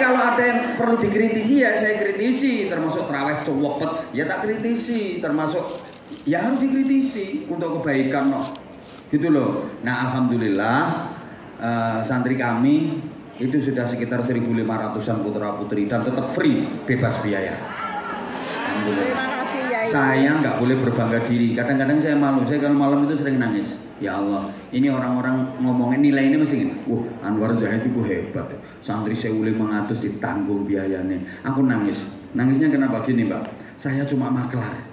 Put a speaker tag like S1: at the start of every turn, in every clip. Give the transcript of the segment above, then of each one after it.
S1: kalau ada yang perlu dikritisi ya saya kritisi, termasuk traweh cowopet ya tak kritisi, termasuk ya harus dikritisi untuk kebaikan loh. Gitu loh. Nah, alhamdulillah santri kami itu sudah sekitar 1.500-an putra-putri dan tetap free, bebas biaya. Alhamdulillah.
S2: Terima kasih ya.
S1: Saya nggak boleh berbangga diri. Kadang-kadang saya malu. Saya kalau malam itu sering nangis. Ya Allah, ini orang-orang ngomongin nilai ini mesti gini. Wah, Anwar Zahid itu hebat. Santri 1.500 ditanggung biayanya. Aku nangis. Nangisnya kenapa gini, Mbak? Saya cuma maklar.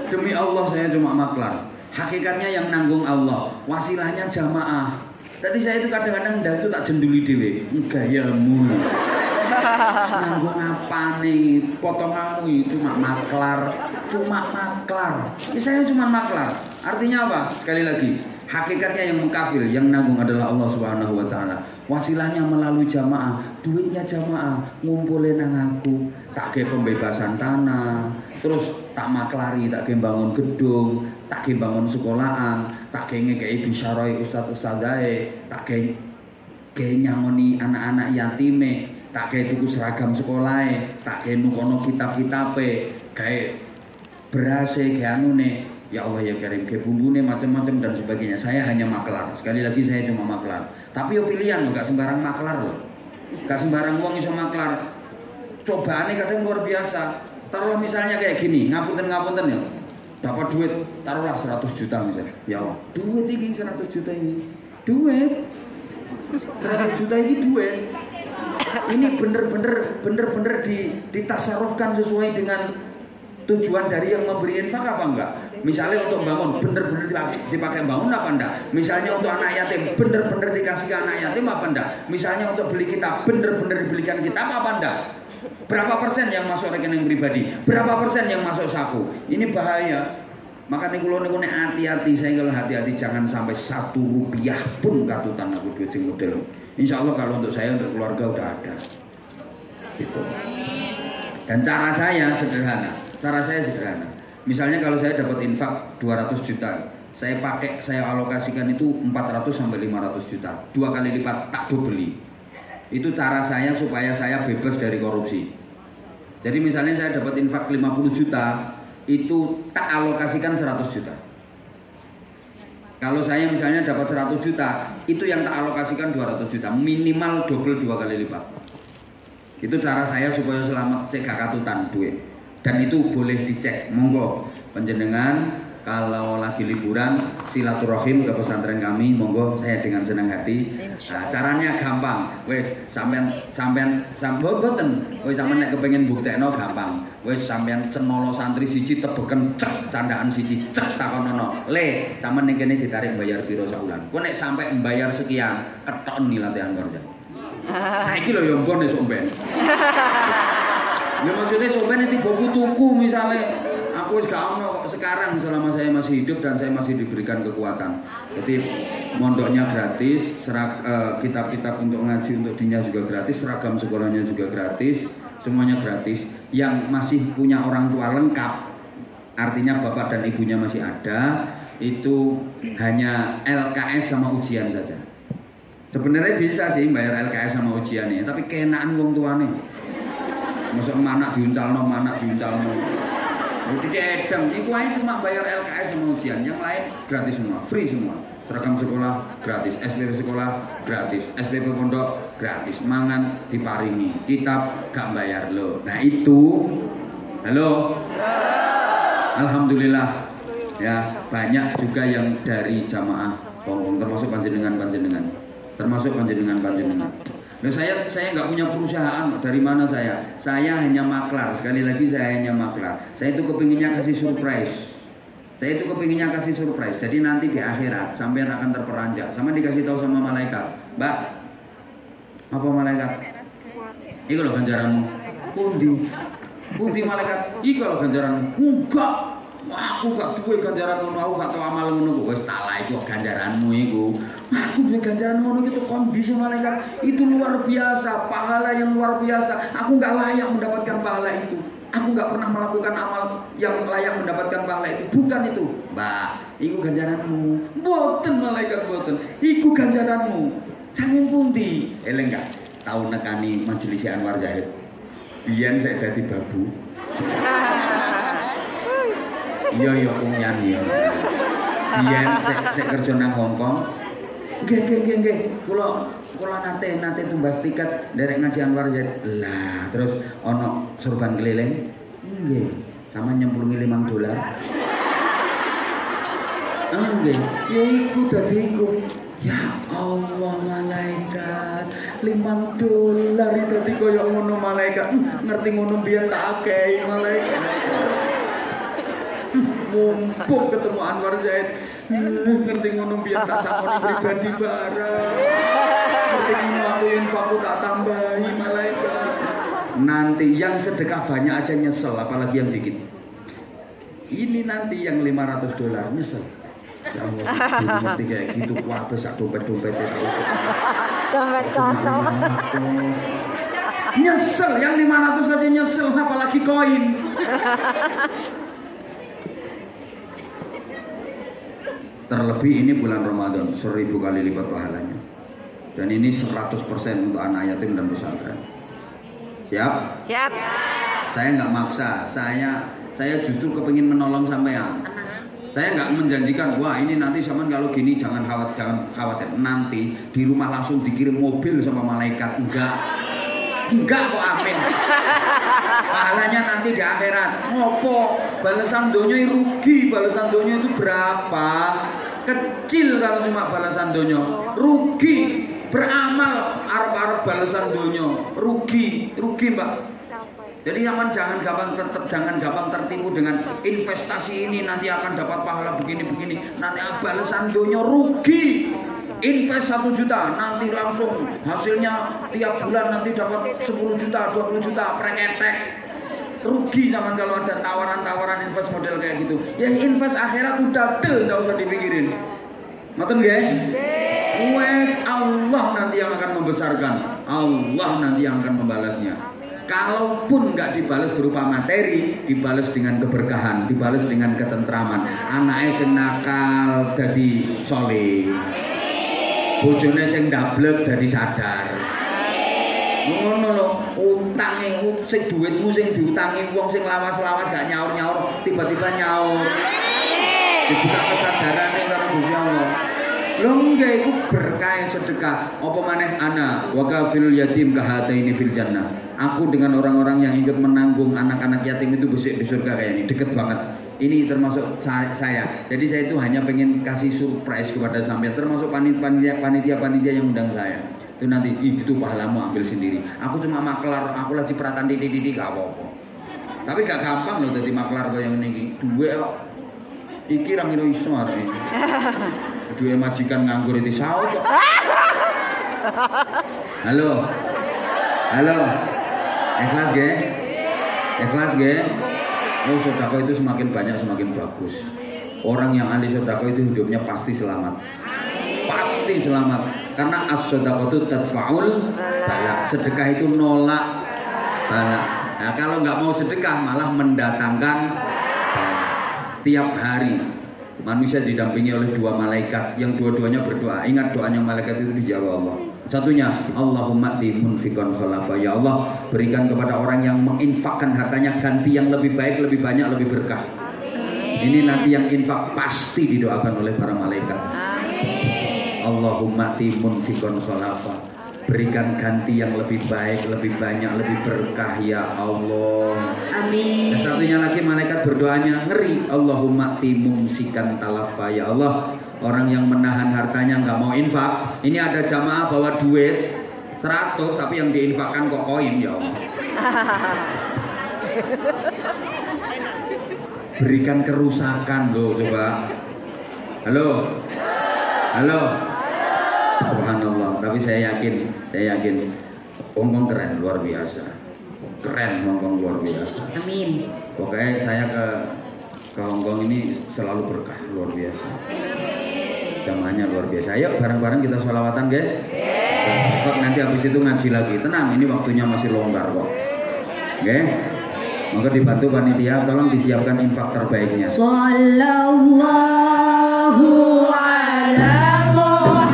S1: Demi Allah saya cuma maklar. Hakikatnya yang nanggung Allah. Wasilahnya jamaah. Tadi saya itu kadang-kadang itu tak jenduli dewe. Gayamu. Nanggung apa nih? Potonganmu itu cuma maklar. Ya saya cuma maklar. Artinya apa? Sekali lagi, hakikatnya yang mengkafil, yang nanggung adalah Allah Subhanahu wa taala. Wasilahnya melalui jamaah, duitnya jamaah, ngumpulin nang aku, tak ke pembebasan tanah, terus tak maklari, tak ke bangun gedung, tak ke bangun sekolahan, tak ke ngekei bisyaroi ustaz-ustazae, tak ke nyangoni anak-anak yatime, tak ke tuku seragam sekolahe, tak ke nukono kitab-kitabe, kayak beras kayak anune. Ya Allah ya Karim, kayak bumbune macam-macam dan sebagainya. Saya hanya maklar. Sekali lagi saya cuma maklar. Tapi yo pilihan loh, gak sembarang maklar loh. Gak sembarang uang iso maklar. Cobaannya kadang luar biasa. Taruhlah misalnya kayak gini, ngapunten ya. Dapat duit, taruhlah 100 juta misalnya. Ya Allah, duit ini 100 juta ini. Duit. 100 juta ini duit. Ini bener-bener ditasarufkan sesuai dengan tujuan dari yang memberi infak apa enggak? Misalnya untuk bangun bener-bener dipakai bangun apa enggak? Misalnya untuk anak yatim bener-bener dikasih ke anak yatim apa enggak? Misalnya untuk beli kitab bener-bener dibelikan kitab apa enggak? Berapa persen yang masuk rekening pribadi? Berapa persen yang masuk saku? Ini bahaya. Makanya kalau nek hati-hati, saya kalau hati-hati jangan sampai 1 rupiah pun katutan aku duit sing model. Insya Allah kalau untuk saya, untuk keluarga udah ada. Gitu. Dan cara saya sederhana. Misalnya kalau saya dapat infak 200 juta, saya alokasikan itu 400 sampai 500 juta. 2 kali lipat tak beli. Itu cara saya supaya saya bebas dari korupsi. Jadi misalnya saya dapat infak 50 juta, itu tak alokasikan 100 juta. Kalau saya misalnya dapat 100 juta, itu yang tak alokasikan 200 juta, minimal double 2 kali lipat. Itu cara saya supaya selamat cek katutan duit. Dan itu boleh dicek, monggo panjenengan kalau lagi liburan silaturahim ke pesantren kami, monggo saya dengan senang hati. Nah, caranya gampang, wes sampean boten, wes sampean nek kepengin buktekno gampang. Wes sampean cenolo santri siji tebeken cek candaan siji cek takonono. Le, sampean ning kene ditarik bayar piro sakulan. Kok nek sampai membayar sekian, keton nih latihan kerja. Saiki lho yo mbon esuk ben. Ya maksudnya sobat nanti boku tuku misalnya. Aku wis gak ono kok sekarang selama saya masih hidup dan saya masih diberikan kekuatan. Jadi mondoknya gratis, kitab-kitab untuk ngaji untuk dinya juga gratis, seragam sekolahnya juga gratis, semuanya gratis. Yang masih punya orang tua lengkap, artinya bapak dan ibunya masih ada, itu hanya LKS sama ujian saja. Sebenarnya bisa sih bayar LKS sama ujiannya, tapi kenaan wong tuane. Masuk mana diuncalno. Jadi edang, iku ae cuma bayar LKS sama ujian, yang lain gratis semua, free semua. Seragam sekolah gratis, SPP sekolah gratis, SPP pondok gratis, mangan diparingi, kitab gak bayar lo. Nah itu, halo, alhamdulillah ya banyak juga yang dari jamaah Hongkong, termasuk panjenengan. Nah, saya nggak punya perusahaan. Dari mana saya? Saya hanya maklar. Sekali lagi saya hanya maklar. Saya itu kepinginnya kasih surprise. Jadi nanti di akhirat sampean akan terperanjat. Sama dikasih tahu sama malaikat. Mbak, apa malaikat? Iku loh ganjaranmu. Pundi malaikat? Iku loh ganjaranmu. Enggak. Aku gak duwe ganjaran ngono, aku gak tau amal ngono. Wis talah iku ganjaranmu iku. Aku duwe ganjaran ngono itu kondisi malaikat itu luar biasa, pahala yang luar biasa. Aku gak layak mendapatkan pahala itu. Aku gak pernah melakukan amal yang layak mendapatkan pahala itu. Bukan itu, Mbak. Iku ganjaranmu. Boten malaikat boten. Iku ganjaranmu. Sanging pundi? Eleng gak? tahu nekani majelis Anwar Zahid. Biyen saya dadi babu. Iya kunyan ya. Biyen saya kerja nang Hongkong. Nggih. Kula nate tumbas tiket nderek ngaji Anwar Zahid. Lah, terus ana sorban keliling. Nggih, sama nyemplungi $5. Nggih, ya iku dadi iku. Ya Allah malaikat, $5 dadi koyo ngono malaikat. Ngerti ngono biyen tak akehi malaikat. Mumpung ketemu Anwar Zahid. Ngerti ngono biyen tak sakoni pribadi barang. Ngerti ngono aku infakku tak tambahi malaikat. Nanti yang sedekah banyak aja nyesel, apalagi yang dikit. Ini nanti yang $500 nyesel. Ya Allah, ngerti kayak gitu, wah besar dompet-dompetnya.
S2: Dompet kosong.
S1: Nyesel, yang 500 aja nyesel, apalagi koin. Terlebih ini bulan Ramadan, 1000 kali lipat pahalanya. Dan ini 100% untuk anak yatim dan pesantren. Siap?
S2: Siap.
S1: Saya nggak maksa, saya justru kepingin menolong sampean. Saya nggak menjanjikan, wah ini nanti sampean kalau gini jangan khawatir. Nanti di rumah langsung dikirim mobil sama malaikat. Enggak kok, amin. Pahalanya nanti di akhirat. Ngopo? Balasan donya rugi, balasan donya itu berapa? Kecil kalau cuma balasan donya. Rugi. Beramal arep balasan donya. Rugi Mbak. Jadi jangan gampang tertipu dengan investasi ini nanti akan dapat pahala begini. Nanti balasan donya rugi. Invest 1 juta, nanti langsung hasilnya tiap bulan nanti dapat 10 juta, 20 juta, preketek. Rugi zaman kalau ada tawaran-tawaran invest model kayak gitu. Yang invest akhirat udah enggak usah dipikirin. Ngoten nggih? Wes Allah nanti yang akan membesarkan. Allah nanti yang akan membalasnya. Kalaupun nggak dibalas berupa materi, dibalas dengan keberkahan, dibalas dengan ketentraman. Anaknya sing nakal dadi soleh, bojone sing ndablek dadi sadar. Ngono lho, utange sing duitmu sing diutangi wong sing lawas-lawas gak nyaur-nyaur, tiba-tiba nyaur. Dibuka kesadarane karo Gusti Allah. Lho nggih iku berkah sedekah. Apa maneh ana wa kafilul yatim kahataini fil jannah. Aku dengan orang-orang yang ikut menanggung anak-anak yatim itu besok di surga kayak ini, deket banget. Ini termasuk saya. Jadi saya itu hanya pengen kasih surprise kepada sampean, termasuk panitia yang undang saya. Itu nanti itu pahalamu ambil sendiri. Aku cuma maklar, aku lagi perhatian didik gak apa-apa. Tapi gak gampang loh jadi maklar kayak yang ini. Duwe kok. Iki ra ngira iso arek. Duwe majikan nganggur itu saut kok. Halo. Ikhlas ge? Oh, sedekah itu semakin banyak semakin bagus. Orang yang ahli sedekah itu hidupnya pasti selamat. Pasti selamat. Karena as-shadaqatu tadfa'ul bala. Sedekah itu nolak bala. Nah, kalau nggak mau sedekah malah mendatangkan bala. Tiap hari manusia didampingi oleh 2 malaikat yang dua-duanya berdoa. Ingat doanya malaikat itu dijawab Allah. Satunya, Allahumma di munfiqan khalafa. Ya Allah, berikan kepada orang yang menginfakkan hartanya ganti yang lebih baik, lebih banyak, lebih berkah. Ini nanti yang infak pasti didoakan oleh para malaikat. Allahumma di munfiqan khalafa. Berikan ganti yang lebih baik, lebih banyak, lebih berkah ya Allah.
S2: Amin.
S1: Dan satunya lagi malaikat berdoanya ngeri. Allahumma di mumsikan talafa. Ya Allah, orang yang menahan hartanya nggak mau infak. Ini ada jamaah bawa duit 100 tapi yang diinfakkan kok koin ya Allah. Berikan kerusakan loh coba. Halo. Subhanallah. Tapi saya yakin Hongkong keren luar biasa. Keren Hongkong luar biasa.
S2: Amin.
S1: Pokoknya saya ke Hongkong ini selalu berkah luar biasa. Jamaahnya luar biasa. Ayo bareng-bareng kita sholawatan guys. Nanti habis itu ngaji lagi. Tenang, ini waktunya masih longgar kok. Oke. Maka dibantu panitia, tolong disiapkan infak terbaiknya.
S2: Sallallahu ala Muhammad.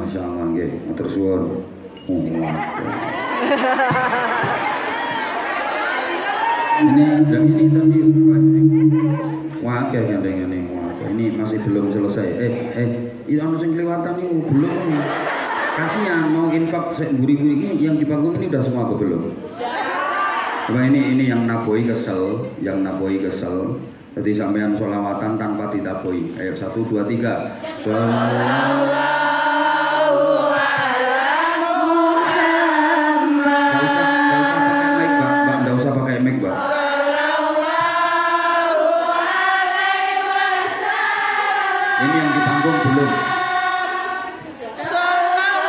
S1: Insyaallah nggih, matur suwun. Ini tadi wakil yang dengan ini masih belum selesai. Itu anu sing kelewatan ini belum. Kasihan mau infak buri-buri ini yang di panggung ini udah semua apa belum? Coba ini yang naboi kesel, Jadi sampean sholawatan tanpa ditaboi. Ayo 1 2 3. Sholawat. Ini yang di panggung belum.
S2: Sallallahu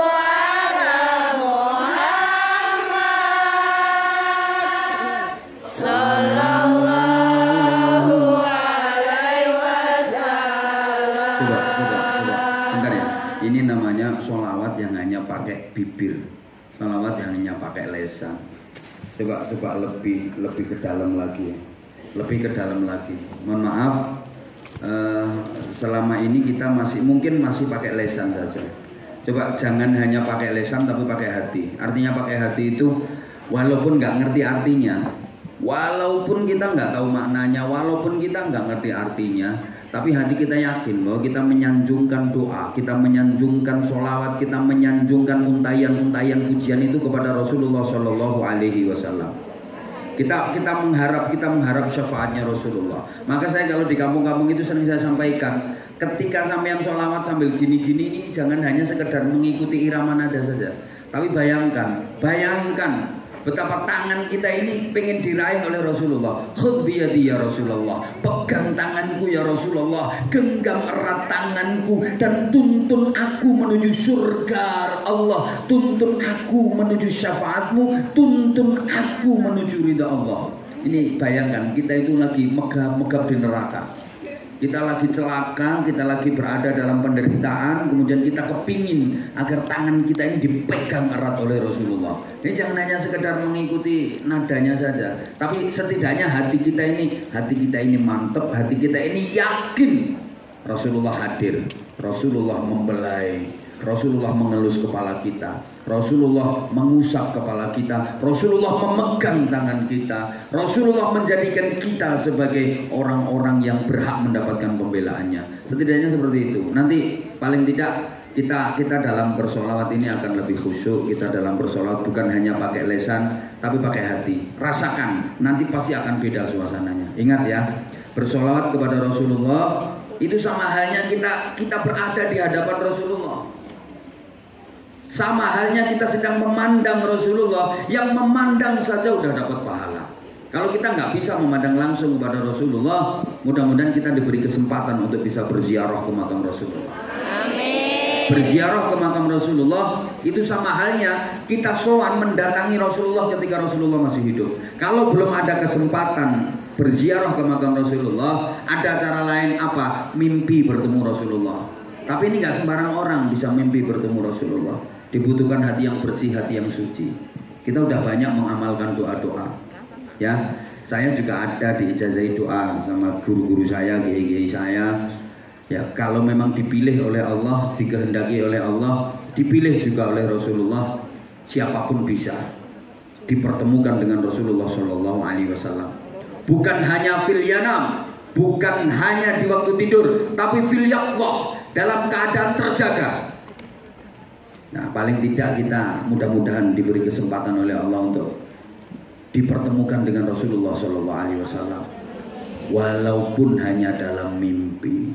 S2: ala Muhammad. Sallallahu alaihi wasallam.
S1: Coba. Bentar ya. Ini namanya sholawat yang hanya pakai bibir. Sholawat yang hanya pakai lisan. Coba lebih ke dalam lagi. Mohon maaf. Selama ini kita mungkin masih pakai lisan saja. Coba jangan hanya pakai lisan tapi pakai hati. Artinya pakai hati itu walaupun nggak ngerti artinya, walaupun kita nggak tahu maknanya, walaupun kita nggak ngerti artinya, tapi hati kita yakin bahwa kita menyanjungkan doa, kita menyanjungkan sholawat, kita menyanjungkan untayan pujian itu kepada Rasulullah Shallallahu Alaihi Wasallam. Kita mengharap syafaatnya Rasulullah. Maka saya kalau di kampung-kampung itu sering saya sampaikan, ketika sampean sholawat sambil gini-gini ini jangan hanya sekedar mengikuti irama nada saja. Tapi bayangkan betapa tangan kita ini pengen diraih oleh Rasulullah. Khudh biyadi ya Rasulullah, pegang tanganku ya Rasulullah, genggam erat tanganku dan tuntun aku menuju surga Allah, tuntun aku menuju syafaatmu, tuntun aku menuju ridha Allah. Ini bayangkan kita itu lagi megap-megap di neraka. kita lagi celaka, kita lagi berada dalam penderitaan, kemudian kita kepingin agar tangan kita ini dipegang erat oleh Rasulullah. Ini jangan hanya sekedar mengikuti nadanya saja, tapi setidaknya hati kita ini mantap, hati kita ini yakin Rasulullah hadir, Rasulullah membelai, Rasulullah mengelus kepala kita, Rasulullah mengusap kepala kita, Rasulullah memegang tangan kita, Rasulullah menjadikan kita sebagai orang-orang yang berhak mendapatkan pembelaannya. Setidaknya seperti itu. Nanti paling tidak kita dalam bersolawat ini akan lebih khusyuk. Kita dalam bersolawat bukan hanya pakai lesan, tapi pakai hati. Rasakan, nanti pasti akan beda suasananya. Ingat ya, bersolawat kepada Rasulullah itu sama halnya kita berada di hadapan Rasulullah. Sama halnya kita sedang memandang Rasulullah, yang memandang saja udah dapat pahala. Kalau kita nggak bisa memandang langsung kepada Rasulullah, mudah-mudahan kita diberi kesempatan untuk bisa berziarah ke makam Rasulullah.
S2: Amin.
S1: Berziarah ke makam Rasulullah itu sama halnya kita sowan mendatangi Rasulullah ketika Rasulullah masih hidup. Kalau belum ada kesempatan berziarah ke makam Rasulullah, ada cara lain apa? Mimpi bertemu Rasulullah. Tapi ini nggak sembarang orang bisa mimpi bertemu Rasulullah. Dibutuhkan hati yang bersih, hati yang suci. Kita udah banyak mengamalkan doa-doa. Ya, saya juga ada diijazahi doa sama guru-guru saya, kiai-kiai saya. Ya, kalau memang dipilih oleh Allah, dikehendaki oleh Allah, dipilih juga oleh Rasulullah, siapapun bisa dipertemukan dengan Rasulullah Shallallahu Alaihi Wasallam. Bukan hanya fil yanam, bukan hanya di waktu tidur, tapi fil yaqظah, dalam keadaan terjaga. Nah, paling tidak kita mudah-mudahan diberi kesempatan oleh Allah untuk dipertemukan dengan Rasulullah Shallallahu Alaihi Wasallam, walaupun hanya dalam mimpi.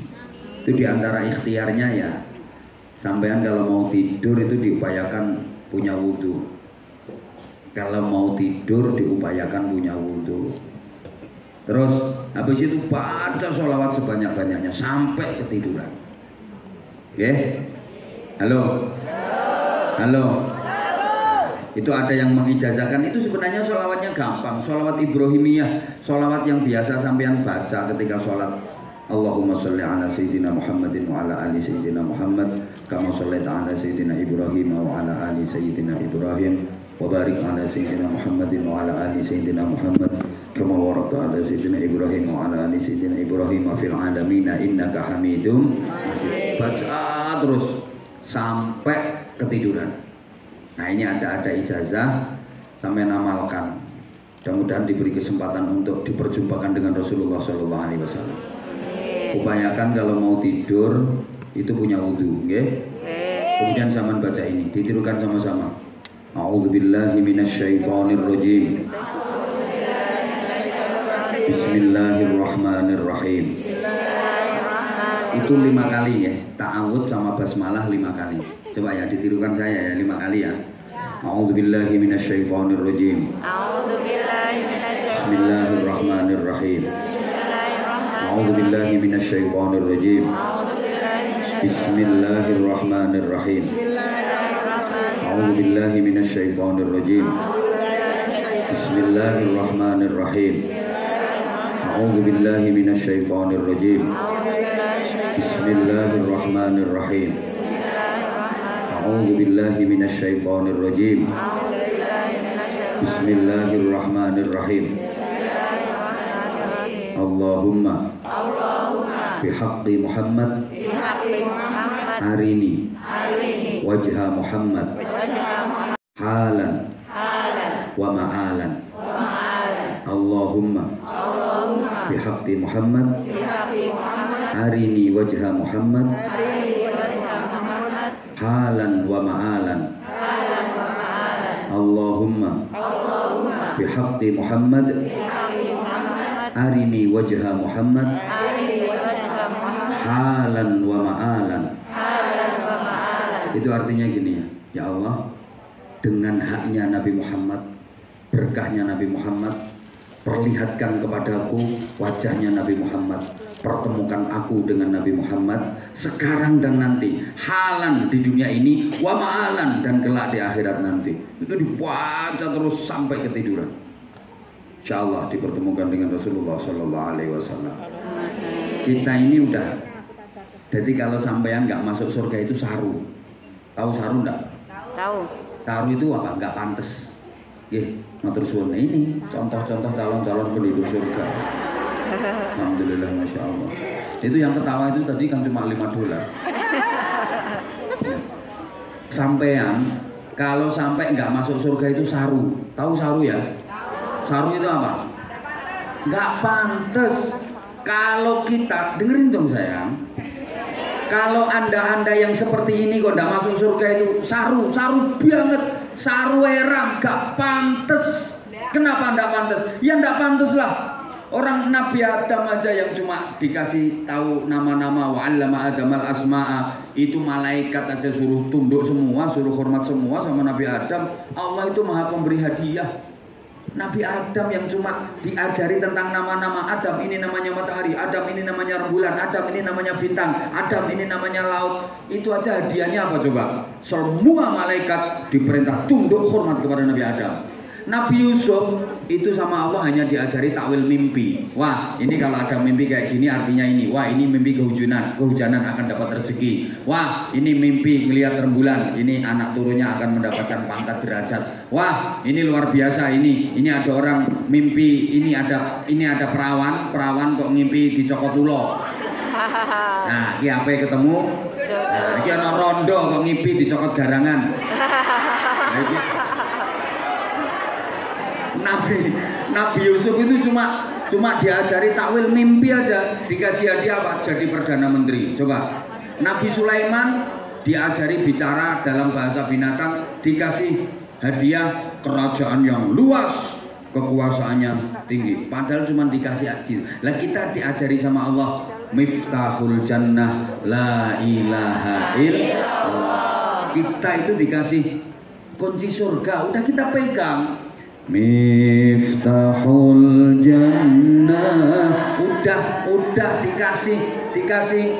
S1: Itu diantara ikhtiarnya ya. Sampean kalau mau tidur itu diupayakan punya wudhu. Kalau mau tidur diupayakan punya wudhu. Terus habis itu baca sholawat sebanyak-banyaknya sampai ketiduran. Oke? Halo? Halo. Itu ada yang mengijazahkan, itu sebenarnya sholawatnya gampang. Sholawat Ibrahimiyah, sholawat yang biasa sampean baca ketika sholat. Allahumma sholli ala sayyidina Muhammadin wa ala ali sayyidina Muhammad kama shollaita ala sayyidina Ibrahim wa ala ali sayyidina Ibrahim wa barik ala sayyidina Muhammadin wa ala ali sayyidina Muhammad kama barakta ala sayyidina Ibrahim wa ala ali sayyidina Ibrahim fil alamin innaka Hamidum Majid. Baca terus sampai ketiduran. Nah, ini ada ijazah, sampai amalkan. Mudah-mudahan diberi kesempatan untuk diperjumpakan dengan Rasulullah Shallallahu Alaihi Wasallam. Upayakan kalau mau tidur itu punya wudhu, okay? Kemudian zaman baca ini, ditirukan sama-sama. A'udzubillahi minasyaitonirrajim. Bismillahirrahmanirrahim. Itu 5 kali ya, ta'awudz sama basmalah 5 kali. Coba ya ditirukan saya ya 5 kali ya. A'udzubillahi minasyaitonirrajim. Bismillahirrahmanirrahim. A'udzubillahi minasyaitonirrajim. Bismillahirrahmanirrahim. A'udzubillahi minasyaitonirrajim. Bismillahirrahmanirrahim. A'udzubillahi minasyaitonirrajim. Bismillahirrahmanirrahim. A'udzubillahi minasyaitonirrajim. Bismillahirrahmanirrahim. Allahumma bihaqqi Muhammad arini wajha Muhammad halan wa ma'alan. Allahumma bihaqqi Muhammad arini wajha Muhammad halan wa ma'alan. Allahumma bihaqqi Muhammad arini wajha Muhammad halan wa ma'alan. Itu artinya gini ya, ya Allah, dengan haknya Nabi Muhammad, berkahnya Nabi Muhammad, perlihatkan kepadaku wajahnya Nabi Muhammad, pertemukan aku dengan Nabi Muhammad sekarang dan nanti, halan di dunia ini, wa ma'alan dan kelak di akhirat nanti. Itu dibaca terus sampai ketiduran. Insyaallah dipertemukan dengan Rasulullah Sallallahu Alaihi Wasallam. Kita ini udah. Jadi kalau sampean nggak masuk surga itu saru. Tahu saru enggak?
S2: Tahu.
S1: Saru itu apa? Nggak pantas. Matur suwun. Ini contoh-contoh calon-calon penduduk surga. Alhamdulillah, masya Allah. Itu yang ketawa itu tadi kan cuma $5. Sampean kalau sampai nggak masuk surga itu saru. Tahu saru ya? Saru itu apa? Nggak pantas. Kalau kita dengerin dong sayang. Kalau anda yang seperti ini kok nggak masuk surga itu saru banget, saru eram, nggak pantas. Kenapa nggak pantas? Ya nggak pantas lah. Orang Nabi Adam aja yang cuma dikasih tahu nama-nama wa 'allama Adamal asma'a, itu malaikat aja suruh tunduk semua, suruh hormat semua sama Nabi Adam. Allah itu maha pemberi hadiah. Nabi Adam yang cuma diajari tentang nama-nama Adam, ini namanya matahari, Adam ini namanya rembulan, Adam ini namanya bintang, Adam ini namanya laut. Itu aja hadiahnya apa coba? Semua malaikat diperintah tunduk hormat kepada Nabi Adam. Nabi Yusuf itu sama Allah hanya diajari takwil mimpi. Wah, ini kalau ada mimpi kayak gini artinya ini. Wah, ini mimpi kehujanan akan dapat rezeki. Wah, ini mimpi melihat rembulan, ini anak turunnya akan mendapatkan pangkat derajat. Wah, ini luar biasa ini. Ini ada orang mimpi, ini ada perawan kok ngimpi dicokot ulo. Nah, ki ape ketemu? Nah, ki ana rondo kok ngimpi dicokot garangan. Nah, Nabi Yusuf itu cuma diajari takwil mimpi aja, dikasih hadiah apa? Jadi perdana menteri. Coba. Nabi Sulaiman diajari bicara dalam bahasa binatang, dikasih hadiah kerajaan yang luas, kekuasaannya tinggi. Padahal cuma dikasih ajil. Lah kita diajari sama Allah, Miftahul Jannah la ilaha illallah. Kita itu dikasih kunci surga, udah kita pegang. Miftahul Jannah, udah dikasih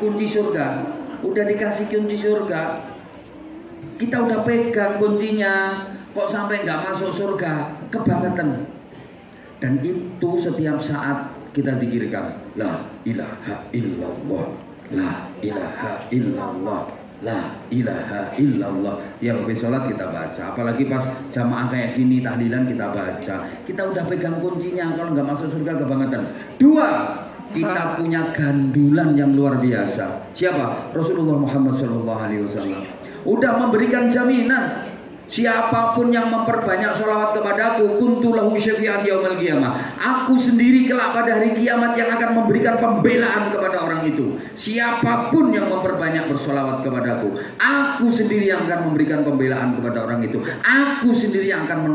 S1: kunci surga, kita udah pegang kuncinya, kok sampai nggak masuk surga, kebangetan. Dan itu setiap saat kita zikirkan, la ilaha illallah, la ilaha illallah, la ilaha illallah. Tiap habis sholat kita baca, apalagi pas jamaah kayak gini tahlilan kita baca. Kita udah pegang kuncinya, kalau nggak masuk surga kebangetan. Dua, kita punya gandulan yang luar biasa. Siapa? Rasulullah Muhammad SAW udah memberikan jaminan, siapapun yang memperbanyak sholawat kepadaku, kuntu lahu syafi'an yaumil qiyamah, aku sendiri kelak pada hari kiamat yang akan memberikan pembelaan kepada orang itu. Siapapun yang memperbanyak bersolawat kepadaku, aku sendiri yang akan memberikan pembelaan kepada orang itu. Aku sendiri yang akan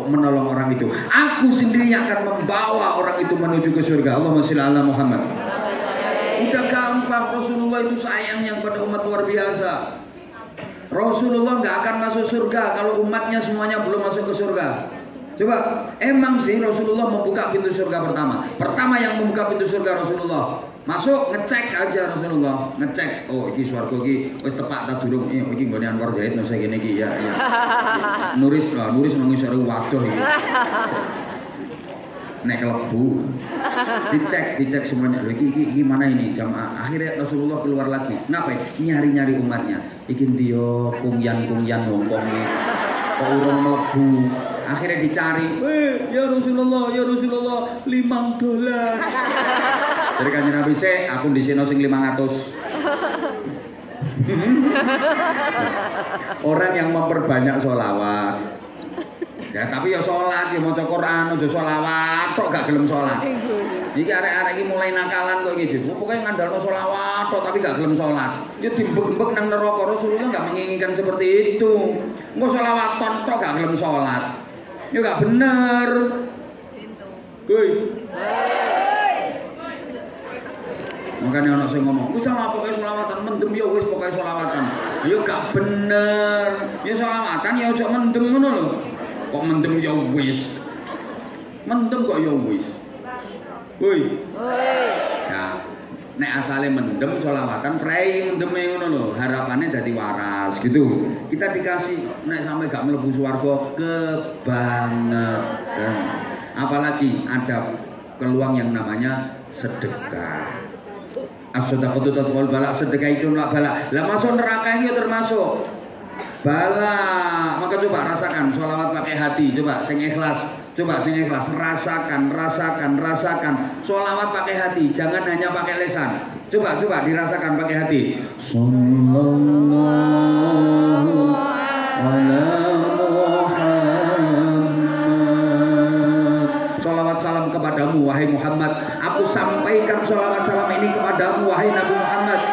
S1: menolong orang itu. Aku sendiri yang akan membawa orang itu menuju ke surga. Allahumma sholli ala Muhammad. Udah gampang. Rasulullah itu sayangnya kepada umat luar biasa. Rasulullah nggak akan masuk surga kalau umatnya semuanya belum masuk ke surga. Coba, emang sih Rasulullah membuka pintu surga pertama yang membuka pintu surga Rasulullah. Masuk, ngecek aja Rasulullah, ngecek. Oh, iki swarga iki wis tepak ta durung? Iki nggone Anwar Zahid nang kene iki ya. Nuris nang isore waduh iki. Nek kelebu dicek semuanya. Iki mana ini jamaah. Akhirnya Rasulullah keluar lagi. Ngapain? Nyari umatnya. Ikin dia kungyan ngomong kok urung mlebu. Akhirnya dicari. Ya Rasulullah, $5. Dari Kanjeng Nabi aku disino sing 500. Orang yang memperbanyak sholawat. Ya tapi ya sholat, ya maca Quran, aja sholawat tok gak gelem sholat. Iki arek-arek iki mulai nakalan kok iki. Pokoke ngandalno sholawat tok tapi gak gelem sholat. Ya dimbek-mbek nang neraka. Rasulullah gak menginginkan seperti itu. Engko sholawatan tok gak gelem sholat. Ya gak bener. Kuy. Makanya anak saya ngomong, wis sama pokoknya sholawatan, mendem ya wis pokoknya sholawatan. Ya gak bener. Ya sholawatan ya ojo mendem ngono lho. Kok mendem ya wis. Mendem kok ya wis. Woi. Ya, nek asale mendem sholawatan prei mendeme ngono lho. Harapannya dadi waras gitu. Kita dikasih nek sampai gak mlebu swarga kebangetan. Apalagi ada peluang yang namanya sedekah. As-shadaqatu tadfa'ul bala, sedekah itu nolak bala. Lah masuk neraka itu termasuk bala. Maka coba rasakan sholawat pakai hati, coba sing ikhlas. Coba sing ikhlas, rasakan sholawat pakai hati, jangan hanya pakai lisan. Coba dirasakan pakai hati. Sallallahu ala Muhammad. Sholawat salam kepadamu wahai Muhammad. Aku sampaikan sholawat salam ini kepadamu wahai Nabi Muhammad.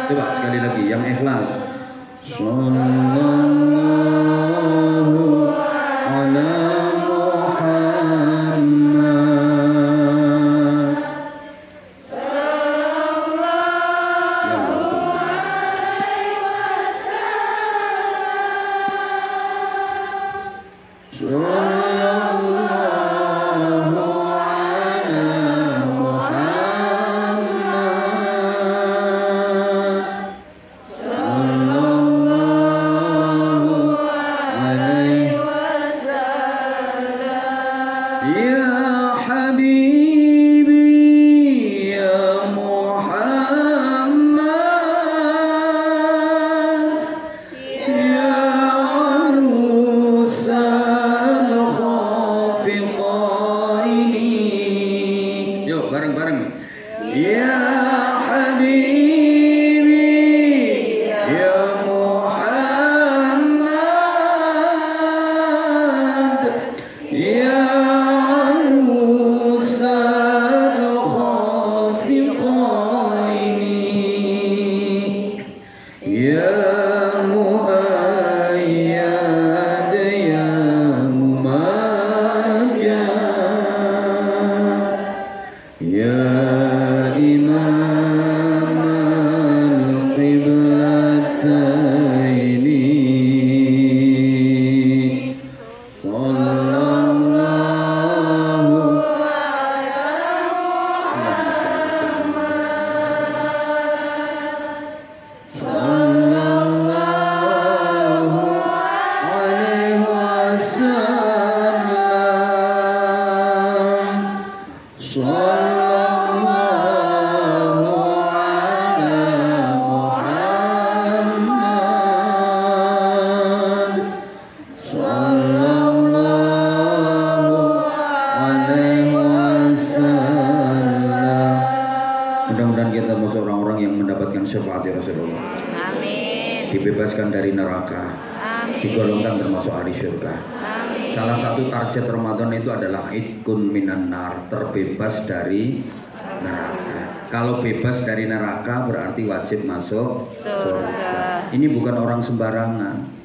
S1: Coba sekali lagi yang ikhlas. Sallallahu ala Muhammad. Syafaat Rasulullah. Amin. Dibebaskan dari neraka. Amin. Digolongkan termasuk ahli surga. Amin. Salah satu target Ramadan itu adalah idkun minan nar, terbebas dari neraka. Kalau bebas dari neraka berarti wajib masuk surga. Ini bukan orang sembarangan.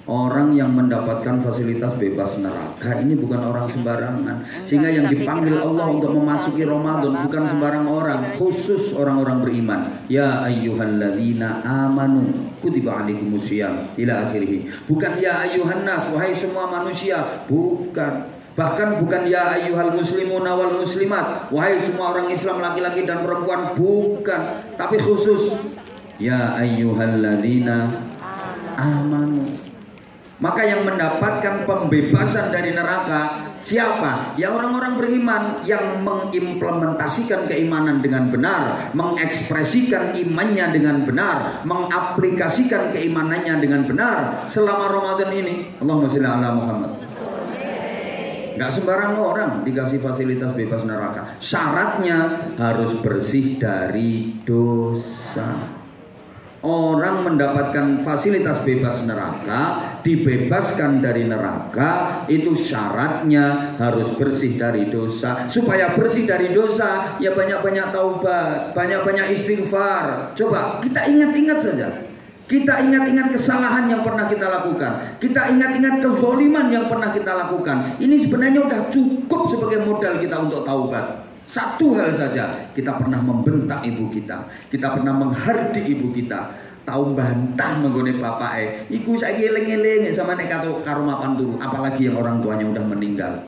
S1: Orang yang mendapatkan fasilitas bebas neraka ini bukan orang sembarangan. Sehingga yang dipanggil Allah untuk memasuki Ramadan bukan sembarang orang, khusus orang-orang beriman. Ya ayyuhalladzina amanu kutiba alaikumusiyam ila akhirih. Bukan ya ayyuhan nas, wahai semua manusia, bukan. Bahkan bukan ya ayyuhal muslimuna wal muslimat, wahai semua orang Islam laki-laki dan perempuan, bukan. Tapi khusus ya ayyuhalladzina amanu. Maka yang mendapatkan pembebasan dari neraka siapa? Ya orang-orang beriman yang mengimplementasikan keimanan dengan benar, mengekspresikan imannya dengan benar, mengaplikasikan keimanannya dengan benar selama Ramadan ini. Allahumma sholli ala Muhammad. Gak sembarang orang dikasih fasilitas bebas neraka. Syaratnya harus bersih dari dosa. Orang mendapatkan fasilitas bebas neraka, dibebaskan dari neraka, itu syaratnya harus bersih dari dosa. Supaya bersih dari dosa, ya banyak-banyak taubat, banyak-banyak istighfar. Coba kita ingat-ingat saja. Kita ingat-ingat kesalahan yang pernah kita lakukan. Kita ingat-ingat kezaliman yang pernah kita lakukan. Ini sebenarnya sudah cukup sebagai modal kita untuk taubat. Satu hal saja, kita pernah membentak ibu kita, kita pernah menghardik ibu kita, tahu bantah menggone bapake. Iku saiki eling-eling sama nek karo mapan turu, apalagi yang orang tuanya udah meninggal.